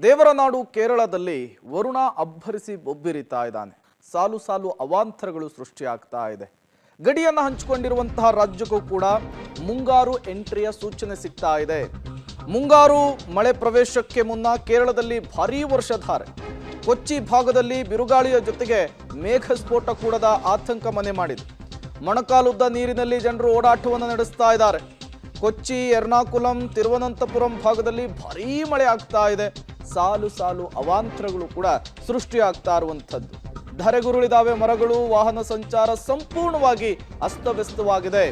ದೇವರ ನಾಡು ಕೇರಳದಲ್ಲಿ ವರುಣ ಅಬ್ಬರಿಸಿ ಬೊಬ್ಬಿರಿತಾ ಇದ್ದಾನೆ. ಸಾಲು ಸಾಲು ಅವಾಂತರಗಳು ಸೃಷ್ಟಿಯಾಗ್ತಾ ಇದೆ. ಗಡಿಯನ್ನು ಹಂಚಿಕೊಂಡಿರುವಂತಹ ರಾಜ್ಯಕ್ಕೂ ಕೂಡ ಮುಂಗಾರು ಎಂಟ್ರಿಯ ಸೂಚನೆ ಸಿಗ್ತಾ ಇದೆ. ಮುಂಗಾರು ಮಳೆ ಪ್ರವೇಶಕ್ಕೆ ಮುನ್ನ ಕೇರಳದಲ್ಲಿ ಭಾರೀ ವರ್ಷಧಾರೆ. ಕೊಚ್ಚಿ ಭಾಗದಲ್ಲಿ ಬಿರುಗಾಳಿಯ ಜೊತೆಗೆ ಮೇಘಸ್ಫೋಟ ಕೂಡದ ಆತಂಕ ಮನೆ ಮಾಡಿದೆ. ಮೊಣಕಾಲುದ್ದ ನೀರಿನಲ್ಲಿ ಜನರು ಓಡಾಟವನ್ನು ನಡೆಸ್ತಾ ಇದ್ದಾರೆ. ಕೊಚ್ಚಿ, ಎರ್ನಾಕುಲಂ, ತಿರುವನಂತಪುರಂ ಭಾಗದಲ್ಲಿ ಭಾರೀ ಮಳೆ ಆಗ್ತಾ ಇದೆ. ಸಾಲು ಸಾಲು ಅವಾಂತರಗಳು ಕೂಡ ಸೃಷ್ಟಿಯಾಗ್ತಾ ಇರುವಂಥದ್ದು. ಧರೆಗುರುಳಿದಾವೆ ಮರಗಳು, ವಾಹನ ಸಂಚಾರ ಸಂಪೂರ್ಣವಾಗಿ ಅಸ್ತವ್ಯಸ್ತವಾಗಿದೆ.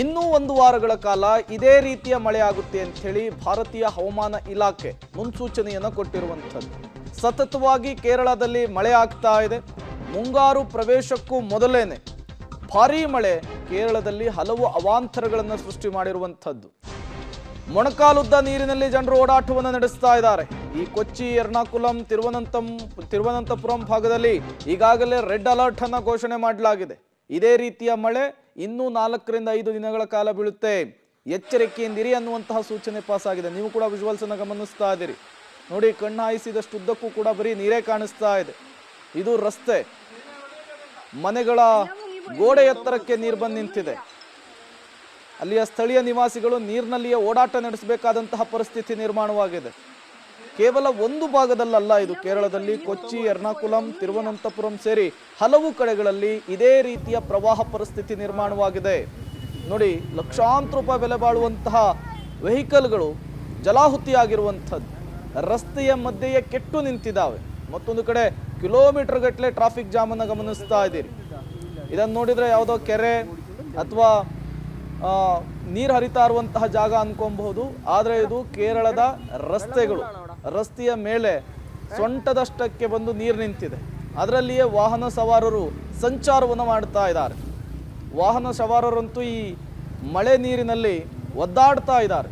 ಇನ್ನೂ 1 ವಾರಗಳ ಕಾಲ ಇದೇ ರೀತಿಯ ಮಳೆ ಆಗುತ್ತೆ ಅಂತ ಹೇಳಿ ಭಾರತೀಯ ಹವಾಮಾನ ಇಲಾಖೆ ಮುನ್ಸೂಚನೆಯನ್ನು ಕೊಟ್ಟಿರುವಂಥದ್ದು. ಸತತವಾಗಿ ಕೇರಳದಲ್ಲಿ ಮಳೆ ಆಗ್ತಾ ಇದೆ. ಮುಂಗಾರು ಪ್ರವೇಶಕ್ಕೂ ಮೊದಲೇನೆ ಭಾರೀ ಮಳೆ ಕೇರಳದಲ್ಲಿ ಹಲವು ಅವಾಂತರಗಳನ್ನು ಸೃಷ್ಟಿ ಮಾಡಿರುವಂಥದ್ದು. ಮೊಣಕಾಲುದ್ದ ನೀರಿನಲ್ಲಿ ಜನರು ಓಡಾಟವನ್ನು ನಡೆಸ್ತಾ ಇದ್ದಾರೆ. ಈ ಕೊಚ್ಚಿ, ಎರ್ನಾಕುಲಂ, ತಿರುವನಂತಪುರಂ ಭಾಗದಲ್ಲಿ ಈಗಾಗಲೇ ರೆಡ್ ಅಲರ್ಟ್ ಅನ್ನು ಘೋಷಣೆ ಮಾಡಲಾಗಿದೆ. ಇದೇ ರೀತಿಯ ಮಳೆ ಇನ್ನೂ 4 ರಿಂದ 5 ದಿನಗಳ ಕಾಲ ಬೀಳುತ್ತೆ, ಎಚ್ಚರಿಕೆಯಿಂದಿರಿ ಅನ್ನುವಂತಹ ಸೂಚನೆ ಪಾಸ್ ಆಗಿದೆ. ನೀವು ಕೂಡ ವಿಜುವಲ್ಸ್ ಅನ್ನು ಗಮನಿಸ್ತಾ ಇದ್ದೀರಿ ನೋಡಿ. ಕಣ್ಣು ಹಾಯಿಸಿದಷ್ಟು ಉದ್ದಕ್ಕೂ ಕೂಡ ಬರೀ ನೀರೇ ಕಾಣಿಸ್ತಾ ಇದೆ. ಇದು ರಸ್ತೆ, ಮನೆಗಳ ಗೋಡೆ ಎತ್ತರಕ್ಕೆ ನೀರು ಬಂದು ನಿಂತಿದೆ. ಅಲ್ಲಿಯ ಸ್ಥಳೀಯ ನಿವಾಸಿಗಳು ನೀರಿನಲ್ಲಿಯೇ ಓಡಾಟ ನಡೆಸಬೇಕಾದಂತಹ ಪರಿಸ್ಥಿತಿ ನಿರ್ಮಾಣವಾಗಿದೆ. ಕೇವಲ ಒಂದು ಭಾಗದಲ್ಲಲ್ಲ, ಇದು ಕೇರಳದಲ್ಲಿ ಕೊಚ್ಚಿ, ಎರ್ನಾಕುಲಂ, ತಿರುವನಂತಪುರಂ ಸೇರಿ ಹಲವು ಕಡೆಗಳಲ್ಲಿ ಇದೇ ರೀತಿಯ ಪ್ರವಾಹ ಪರಿಸ್ಥಿತಿ ನಿರ್ಮಾಣವಾಗಿದೆ. ನೋಡಿ, ಲಕ್ಷಾಂತರ ರೂಪಾಯಿ ಬೆಲೆ ಬಾಳುವಂತಹ ವೆಹಿಕಲ್ಗಳು ಜಲಾಹುತಿಯಾಗಿರುವಂಥದ್ದು, ರಸ್ತೆಯ ಮಧ್ಯೆಯೇ ಕೆಟ್ಟು ನಿಂತಿದ್ದಾವೆ. ಮತ್ತೊಂದು ಕಡೆ ಕಿಲೋಮೀಟರ್ ಗಟ್ಟಲೆ ಟ್ರಾಫಿಕ್ ಜಾಮ್ ಅನ್ನು ಗಮನಿಸ್ತಾ ಇದ್ದೀರಿ. ಇದನ್ನು ನೋಡಿದರೆ ಯಾವುದೋ ಕೆರೆ ಅಥವಾ ನೀರು ಹರಿತಾ ಇರುವಂತಹ ಜಾಗ ಅನ್ಕೊಬಹುದು, ಆದರೆ ಇದು ಕೇರಳದ ರಸ್ತೆಗಳು. ರಸ್ತೆಯ ಮೇಲೆ ಸೊಂಟದಷ್ಟಕ್ಕೆ ಬಂದು ನೀರು ನಿಂತಿದೆ. ಅದರಲ್ಲಿಯೇ ವಾಹನ ಸವಾರರು ಸಂಚಾರವನ್ನು ಮಾಡ್ತಾ ಇದ್ದಾರೆ. ವಾಹನ ಸವಾರರಂತೂ ಈ ಮಳೆ ನೀರಿನಲ್ಲಿ ಒದ್ದಾಡ್ತಾ ಇದ್ದಾರೆ.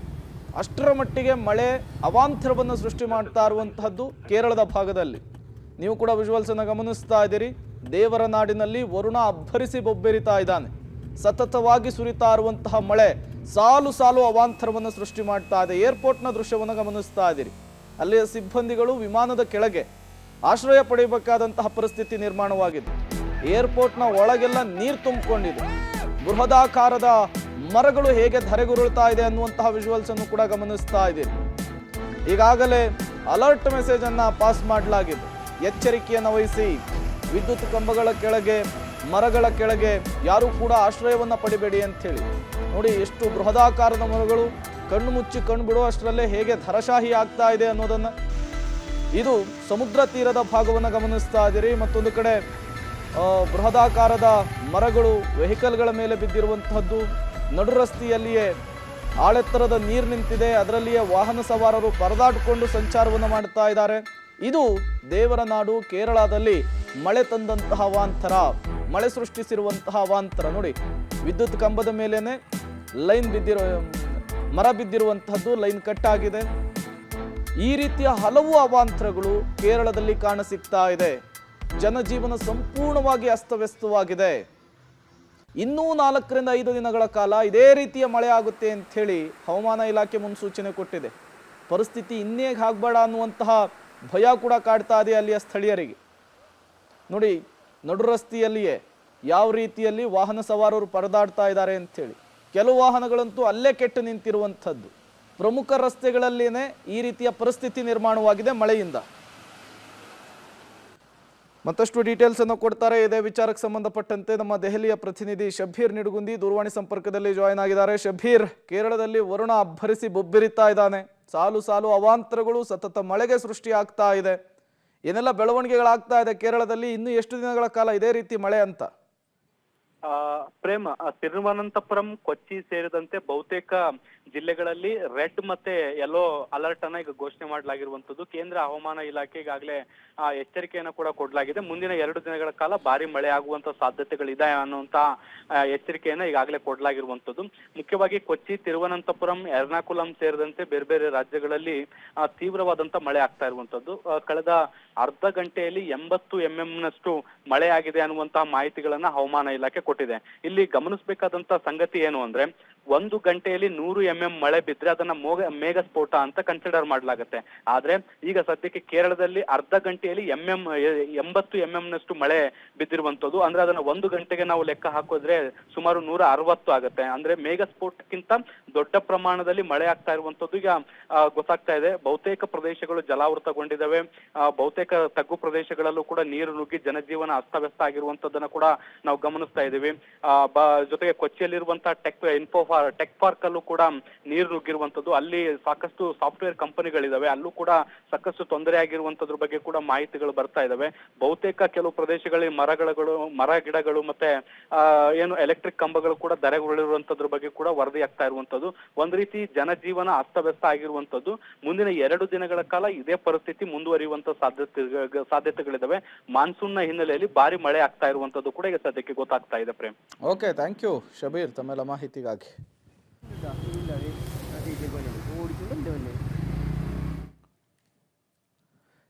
ಅಷ್ಟರ ಮಟ್ಟಿಗೆ ಮಳೆ ಅವಾಂತರವನ್ನು ಸೃಷ್ಟಿ ಮಾಡ್ತಾ ಇರುವಂತಹದ್ದು ಕೇರಳದ ಭಾಗದಲ್ಲಿ. ನೀವು ಕೂಡ ವಿಜುವಲ್ಸ್ ಅನ್ನು ಗಮನಿಸ್ತಾ ಇದ್ದೀರಿ. ದೇವರ ನಾಡಿನಲ್ಲಿ ವರುಣ ಅಬ್ಬರಿಸಿ ಬೊಬ್ಬೆರಿತಾ ಇದ್ದಾನೆ. ಸತತವಾಗಿ ಸುರಿತಾ ಇರುವಂತಹ ಮಳೆ ಸಾಲು ಸಾಲು ಅವಾಂತರವನ್ನು ಸೃಷ್ಟಿ ಮಾಡ್ತಾ ಇದೆ. ಏರ್ಪೋರ್ಟ್ನ ದೃಶ್ಯವನ್ನು ಗಮನಿಸ್ತಾ ಇದ್ದೀರಿ. ಅಲ್ಲಿಯ ಸಿಬ್ಬಂದಿಗಳು ವಿಮಾನದ ಕೆಳಗೆ ಆಶ್ರಯ ಪಡೆಯಬೇಕಾದಂತಹ ಪರಿಸ್ಥಿತಿ ನಿರ್ಮಾಣವಾಗಿದೆ. ಏರ್ಪೋರ್ಟ್ನ ಒಳಗೆಲ್ಲ ನೀರು ತುಂಬಿಕೊಂಡಿದೆ. ಬೃಹದಾಕಾರದ ಮರಗಳು ಹೇಗೆ ಧರೆಗುರುಳ್ತಾ ಇದೆ ಅನ್ನುವಂತಹ ವಿಜುವಲ್ಸ್ ಅನ್ನು ಕೂಡ ಗಮನಿಸ್ತಾ ಇದ್ದೀರಿ. ಈಗಾಗಲೇ ಅಲರ್ಟ್ ಮೆಸೇಜ್ ಅನ್ನ ಪಾಸ್ ಮಾಡಲಾಗಿದೆ. ಎಚ್ಚರಿಕೆಯನ್ನು ವಹಿಸಿ, ವಿದ್ಯುತ್ ಕಂಬಗಳ ಕೆಳಗೆ, ಮರಗಳ ಕೆಳಗೆ ಯಾರೂ ಕೂಡ ಆಶ್ರಯವನ್ನು ಪಡಿಬೇಡಿ ಅಂಥೇಳಿ. ನೋಡಿ, ಎಷ್ಟು ಬೃಹದಾಕಾರದ ಮರಗಳು ಕಣ್ಣು ಮುಚ್ಚಿ ಕಣ್ಣು ಬಿಡೋ ಅಷ್ಟರಲ್ಲೇ ಹೇಗೆ ಧರಶಾಹಿ ಆಗ್ತಾ ಇದೆ ಅನ್ನೋದನ್ನು. ಇದು ಸಮುದ್ರ ತೀರದ ಭಾಗವನ್ನು ಗಮನಿಸ್ತಾ ಇದ್ದೀರಿ. ಮತ್ತೊಂದು ಕಡೆ ಬೃಹದಾಕಾರದ ಮರಗಳು ವೆಹಿಕಲ್ಗಳ ಮೇಲೆ ಬಿದ್ದಿರುವಂತಹದ್ದು. ನಡು ರಸ್ತೆಯಲ್ಲಿಯೇ ಆಳೆತ್ತರದ ನೀರು ನಿಂತಿದೆ. ಅದರಲ್ಲಿಯೇ ವಾಹನ ಸವಾರರು ಪರದಾಡಿಕೊಂಡು ಸಂಚಾರವನ್ನು ಮಾಡ್ತಾ ಇದ್ದಾರೆ. ಇದು ದೇವರ ನಾಡು ಕೇರಳದಲ್ಲಿ ಮಳೆ ತಂದಂತಹ ಅವಾಂತರ, ಮಳೆ ಸೃಷ್ಟಿಸಿರುವಂತಹ ಅವಾಂತರ. ನೋಡಿ, ವಿದ್ಯುತ್ ಕಂಬದ ಮೇಲೇನೆ ಮರ ಬಿದ್ದಿರುವಂತಹದ್ದು, ಲೈನ್ ಕಟ್ ಆಗಿದೆ. ಈ ರೀತಿಯ ಹಲವು ಅವಾಂತರಗಳು ಕೇರಳದಲ್ಲಿ ಕಾಣಸಿಗ್ತಾ ಇದೆ. ಜನಜೀವನ ಸಂಪೂರ್ಣವಾಗಿ ಅಸ್ತವ್ಯಸ್ತವಾಗಿದೆ. ಇನ್ನೂ 4 ರಿಂದ 5 ದಿನಗಳ ಕಾಲ ಇದೇ ರೀತಿಯ ಮಳೆ ಆಗುತ್ತೆ ಅಂತ ಹೇಳಿ ಹವಾಮಾನ ಇಲಾಖೆ ಮುನ್ಸೂಚನೆ ಕೊಟ್ಟಿದೆ. ಪರಿಸ್ಥಿತಿ ಇನ್ನೇಗೆ ಆಗ್ಬೇಡ ಅನ್ನುವಂತಹ ಭಯ ಕೂಡ ಕಾಡ್ತಾ ಇದೆ ಅಲ್ಲಿಯ ಸ್ಥಳೀಯರಿಗೆ. ನೋಡಿ, ನಡು ರಸ್ತೆಯಲ್ಲಿಯೇ ಯಾವ ರೀತಿಯಲ್ಲಿ ವಾಹನ ಸವಾರರು ಪರದಾಡ್ತಾ ಇದ್ದಾರೆ ಅಂಥೇಳಿ. ಕೆಲವು ವಾಹನಗಳಂತೂ ಅಲ್ಲೇ ಕೆಟ್ಟು ನಿಂತಿರುವಂಥದ್ದು. ಪ್ರಮುಖ ರಸ್ತೆಗಳಲ್ಲಿಯೇ ಈ ರೀತಿಯ ಪರಿಸ್ಥಿತಿ ನಿರ್ಮಾಣವಾಗಿದೆ ಮಳೆಯಿಂದ. ಮತ್ತಷ್ಟು ಡೀಟೇಲ್ಸ್ ಅನ್ನು ಕೊಡ್ತಾರೆ. ಇದೇ ವಿಚಾರಕ್ಕೆ ಸಂಬಂಧಪಟ್ಟಂತೆ ನಮ್ಮ ದೆಹಲಿಯ ಪ್ರತಿನಿಧಿ ಶಬ್ಬೀರ್ ನಿಡುಗುಂದಿ ದೂರವಾಣಿ ಸಂಪರ್ಕದಲ್ಲಿ ಜಾಯ್ನ್ ಆಗಿದ್ದಾರೆ. ಶಬ್ಬೀರ್, ಕೇರಳದಲ್ಲಿ ವರುಣ ಅಬ್ಬರಿಸಿ ಬೊಬ್ಬಿರಿತಾ ಇದ್ದಾನೆ. ಸಾಲು ಸಾಲು ಅವಾಂತರಗಳು, ಸತತ ಮಳೆಗೆ ಸೃಷ್ಟಿ ಆಗ್ತಾ ಇದೆ. ಏನೆಲ್ಲ ಬೆಳವಣಿಗೆಗಳಾಗ್ತಾ ಇದೆ ಕೇರಳದಲ್ಲಿ? ಇನ್ನು ಎಷ್ಟು ದಿನಗಳ ಕಾಲ ಇದೇ ರೀತಿ ಮಳೆ ಅಂತ? ಪ್ರೇಮ, ತಿರುವನಂತಪುರಂ, ಕೊಚ್ಚಿ ಸೇರಿದಂತೆ ಬಹುತೇಕ ಜಿಲ್ಲೆಗಳಲ್ಲಿ ರೆಡ್ ಮತ್ತೆ ಯೆಲ್ಲೋ ಅಲರ್ಟ್ ಅನ್ನ ಈಗ ಘೋಷಣೆ ಮಾಡಲಾಗಿರುವಂತದ್ದು. ಕೇಂದ್ರ ಹವಾಮಾನ ಇಲಾಖೆ ಈಗಾಗಲೇ ಎಚ್ಚರಿಕೆಯನ್ನು ಕೂಡ ಕೊಡಲಾಗಿದೆ. ಮುಂದಿನ 2 ದಿನಗಳ ಕಾಲ ಭಾರಿ ಮಳೆ ಆಗುವಂತ ಸಾಧ್ಯತೆಗಳಿದೆ ಅನ್ನುವಂತ ಎಚ್ಚರಿಕೆಯನ್ನ ಈಗಾಗಲೇ ಕೊಡಲಾಗಿರುವಂತದ್ದು. ಮುಖ್ಯವಾಗಿ ಕೊಚ್ಚಿ, ತಿರುವನಂತಪುರಂ, ಎರ್ನಾಕುಲಂ ಸೇರಿದಂತೆ ಬೇರೆ ಬೇರೆ ರಾಜ್ಯಗಳಲ್ಲಿ ತೀವ್ರವಾದಂತ ಮಳೆ ಆಗ್ತಾ ಇರುವಂತದ್ದು. ಕಳೆದ ಅರ್ಧ ಗಂಟೆಯಲ್ಲಿ 80 mm ನಷ್ಟು ಮಳೆ ಆಗಿದೆ ಅನ್ನುವಂತಹ ಮಾಹಿತಿಗಳನ್ನ ಹವಾಮಾನ ಇಲಾಖೆ ಕೊಟ್ಟಿದೆ. ಇಲ್ಲಿ ಗಮನಿಸಬೇಕಾದಂತ ಸಂಗತಿ ಏನು ಅಂದ್ರೆ, 1 ಗಂಟೆಯಲ್ಲಿ 100 mm ಮಳೆ ಬಿದ್ರೆ ಅದನ್ನ ಮೇಘ ಸ್ಫೋಟ ಅಂತ ಕನ್ಸಿಡರ್ ಮಾಡ್ಲಾಗತ್ತೆ. ಆದ್ರೆ ಈಗ ಸದ್ಯಕ್ಕೆ ಕೇರಳದಲ್ಲಿ ಅರ್ಧ ಗಂಟೆಯಲ್ಲಿ 80 mm ನಷ್ಟು ಮಳೆ ಬಿದ್ದಿರುವಂತದ್ದು. ಅಂದ್ರೆ ಅದನ್ನ 1 ಗಂಟೆಗೆ ನಾವು ಲೆಕ್ಕ ಹಾಕಿದ್ರೆ ಸುಮಾರು 160 ಆಗುತ್ತೆ. ಅಂದ್ರೆ ಮೇಘ ಸ್ಫೋಟಕ್ಕಿಂತ ದೊಡ್ಡ ಪ್ರಮಾಣದಲ್ಲಿ ಮಳೆ ಆಗ್ತಾ ಇರುವಂತದ್ದು ಈಗ ಗೊತ್ತಾಗ್ತಾ ಇದೆ. ಬಹುತೇಕ ಪ್ರದೇಶಗಳು ಜಲಾವೃತಗೊಂಡಿದ್ದಾವೆ. ಬಹುತೇಕ ತಗ್ಗು ಪ್ರದೇಶಗಳಲ್ಲೂ ಕೂಡ ನೀರು ನುಗ್ಗಿ ಜನಜೀವನ ಅಸ್ತವ್ಯಸ್ತ ಆಗಿರುವಂತದ್ದನ್ನ ಕೂಡ ನಾವು ಗಮನಿಸ್ತಾ ಇದ್ದೀವಿ. ಜೊತೆಗೆ ಕೊಚ್ಚಿಯಲ್ಲಿರುವಂತಹ ಟೆಕ್ ಪಾರ್ಕ್ ಅಲ್ಲೂ ಕೂಡ ನೀರು ನುಗ್ಗಿರುವಂತದ್ದು. ಅಲ್ಲಿ ಸಾಕಷ್ಟು ಸಾಫ್ಟ್ವೇರ್ ಕಂಪನಿಗಳಿದಾವೆ, ಅಲ್ಲೂ ಕೂಡ ಸಾಕಷ್ಟು ತೊಂದರೆ ಆಗಿರುವಂತದ್ರ ಬಗ್ಗೆ ಕೂಡ ಮಾಹಿತಿಗಳು ಬರ್ತಾ ಇದಾವೆ. ಬಹುತೇಕ ಕೆಲವು ಪ್ರದೇಶಗಳಲ್ಲಿ ಮರ ಗಿಡಗಳು ಮತ್ತೆ ಏನು ಎಲೆಕ್ಟ್ರಿಕ್ ಕಂಬಗಳು ಕೂಡ ಧರೆಗುರುಳಿರುವಂತದ್ರ ಬಗ್ಗೆ ಕೂಡ ವರದಿ ಆಗ್ತಾ ಇರುವಂತದ್ದು. ಒಂದ್ ರೀತಿ ಜನಜೀವನ ಅಸ್ತವ್ಯಸ್ತ ಆಗಿರುವಂತದ್ದು. ಮುಂದಿನ 2 ದಿನಗಳ ಕಾಲ ಇದೇ ಪರಿಸ್ಥಿತಿ ಮುಂದುವರಿಯುವಂತ ಸಾಧ್ಯತೆಗಳಿದಾವೆ. ಮಾನ್ಸೂನ್ ನ ಹಿನ್ನೆಲೆಯಲ್ಲಿ ಭಾರಿ ಮಳೆ ಆಗ್ತಾ ಇರುವಂತದ್ದು ಕೂಡ ಈಗ ಸದ್ಯಕ್ಕೆ ಗೊತ್ತಾಗ್ತಾ ಇದೆ. Prem, okay, thank you Shabeer ತಮ್ಮೆಲ್ಲ ಮಾಹಿತಿಗಾಗಿ.